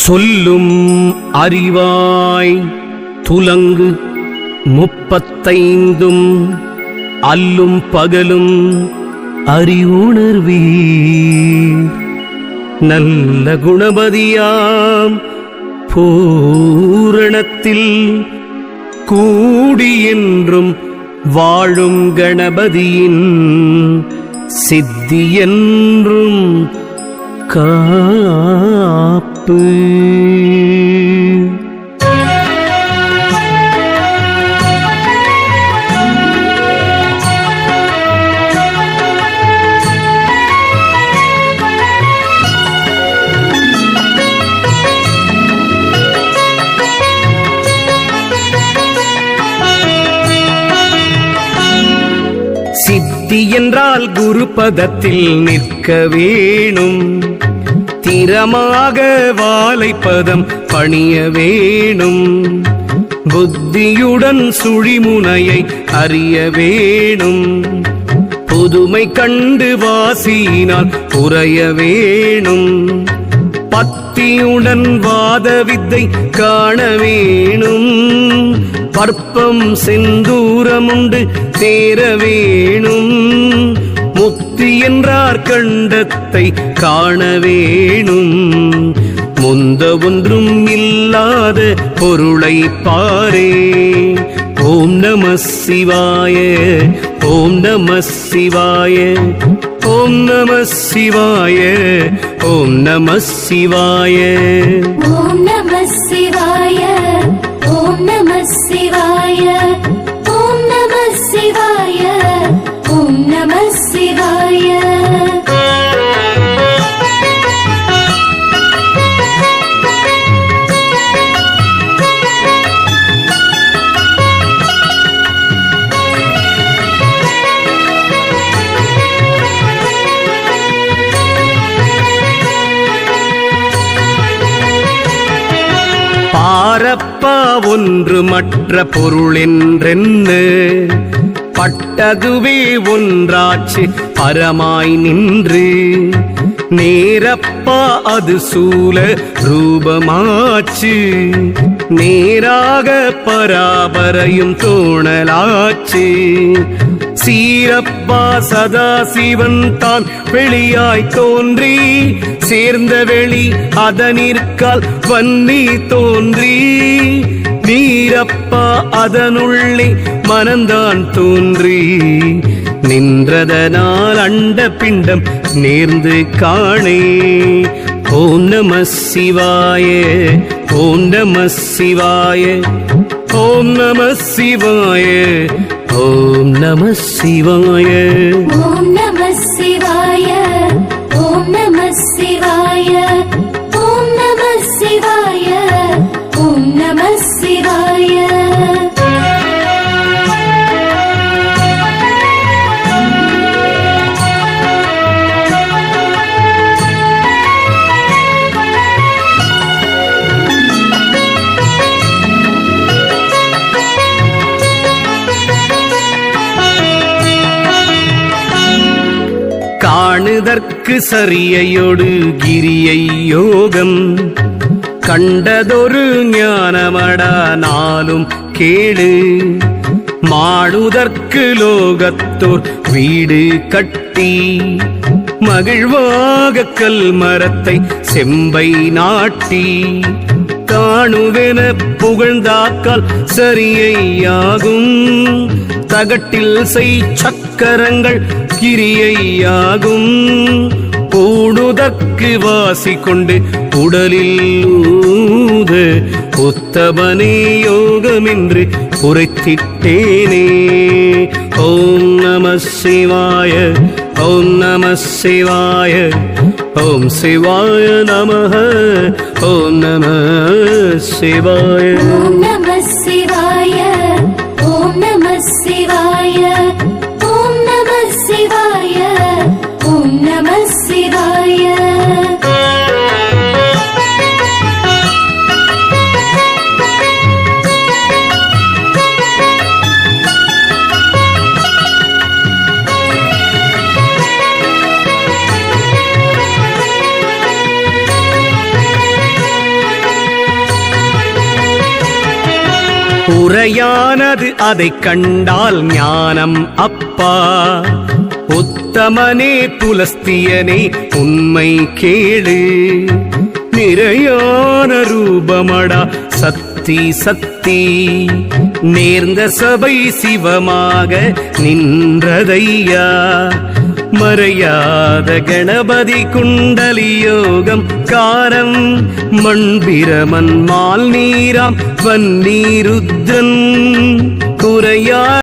சொல்லும் அறிவாய் துலங்கு 35 அல்லும் பகலும் அறிவுணர்வீ நல்ல குணபதியாம் பூரணத்தில் கூடி என்றும் வாழும் கணபதியின் சித்தி என்றும் காப்பு. சித்தி என்றால் குருபதத்தில் நிற்க வேணும், திறமாக வாழைப்பதம் பணிய வேணும், புத்தியுடன் சுழிமுனையை அறிய வேணும், புதுமை கண்டு வாசியினால் புரிய வேணும், பத்தியுடன் வாத வித்தை காண வேணும், பற்பம் செந்தூரமுண்டு தேர வேணும், முத்தி என்றார் கண்டத்தை காண வேணும், முந்த ஒன்றும் இல்லாத பொருளை பாரே. ஓம் நம சிவாய, ஓம் நம சிவாய, ஓம் நம சிவாய, ஓம் நம சிவாய, ஓம் நம சிவாய, ஓம் நம சிவாய, ஓம் நம சிவாய, ஓம் நம சிவாய. பாரப்பா ஒன்று மற்ற பொருளென்றென்னு பட்டதுவே ஒன்றாச்சு பரமாய் நின்று, நேரப்பா அது சூல ரூபமாச்சு, நேராக பராபரையும் தோணலாச்சு, சீரப்பா சதா சிவன் தான் வெளியாய் தோன்றி, சேர்ந்த வெளி அதனிற்கால் வன்னி தோன்றி, வீரப்பா அதனுள்ளே மனந்தான் தோன்றி, நின்றதனால் அண்ட பிண்டம் நேர்ந்து காணே. ஓம் நம சிவாய, ஓம் நம சிவாய, ஓம் நம சிவாய, ஓம் நம சிவாய, ஓம் நம சிவாய, ஓம் நம சிவாய, ஓம் நம சிவாய, ஓம் நம சிவாய. காணுதற்கு சரியையோடு கிரியை யோகம், கண்டதொரு ஞானமடா நாளும் கேடு, மாடுதற்கு லோகத்தோர் வீடு கட்டி, மகிழ்வாக கல் மரத்தை செம்பை நாட்டி, காணுவென புகழ்ந்தாக்கால் சரியையாகும், தகட்டில் செய் சக்கரங்கள் கிரியையாகும், கூடுதற்கு வாசி கொண்டு உடலில் ஊத, உத்தமனே யோகமென்று உரைத்திட்டேனே. ஓம் நம சிவாய, ஓம் நம சிவாய, ஓம் சிவாய நமः, ஓம் நம சிவாய, ஓம் நம சிவாய, ஓம் நம சிவாய, ஓம் நம சிவாய, ஓம் நம சிவாய. குறையானது அதைக் கண்டால் ஞானம் அப்பா. உத்தமனே புலஸ்தியனே உண்மை கேளு, நிறையான ரூபமடா சக்தி சக்தி. நேர்ந்த சபை சிவமாக நின்றதையா, மறையாத கணபதி குண்டலி யோகம் காரம். மண்பிரமன் மால் நீராம் வன்னீருத்ரன் குறையா